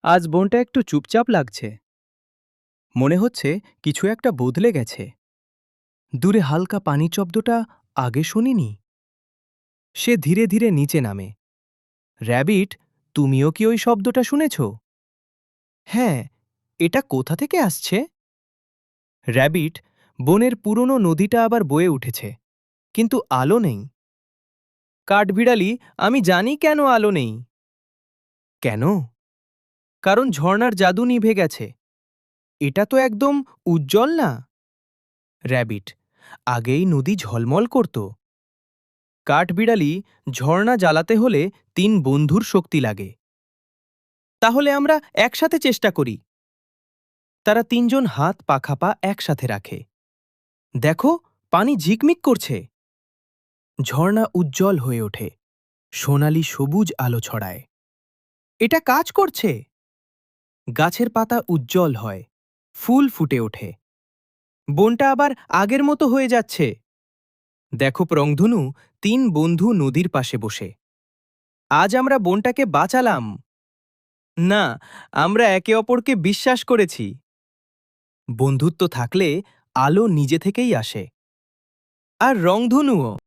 আজ বোনটা একটু চুপচাপ লাগছে। মনে হচ্ছে কিছু একটা বদলে গেছে। দূরে হালকা পানির শব্দটা আগে শুনিনি। সে ধীরে ধীরে নিচে নামে। র্যাবিট, তুমিও কি ওই শব্দটা শুনেছ? হ্যাঁ, এটা কোথা থেকে আসছে? র্যাবিট, বনের পুরনো নদীটা আবার বয়ে উঠেছে, কিন্তু আলো নেই। কাঠবিড়ালি, আমি জানি কেন আলো নেই। কেন? কারণ ঝর্ণার জাদু নিভে গেছে। এটা তো একদম উজ্জ্বল না। র্যাবিট, আগেই নদী ঝলমল করত। কাঠবিড়ালি, ঝর্ণা জ্বালাতে হলে 3 বন্ধুর শক্তি লাগে। তাহলে আমরা একসাথে চেষ্টা করি। তারা 3 জন হাত পাখাপা একসাথে রাখে। দেখো, পানি ঝিকমিক করছে। ঝর্ণা উজ্জ্বল হয়ে ওঠে, সোনালি সবুজ আলো ছড়ায়। এটা কাজ করছে। গাছের পাতা উজ্জ্বল হয়, ফুল ফুটে ওঠে। বনটা আবার আগের মতো হয়ে যাচ্ছে। দেখো রংধনু, 3 বন্ধু নদীর পাশে বসে। আজ আমরা বনটাকে বাঁচালাম। না, আমরা একে অপরকে বিশ্বাস করেছি। বন্ধুত্ব থাকলে আলো নিজে থেকেই আসে। আর রংধনুও।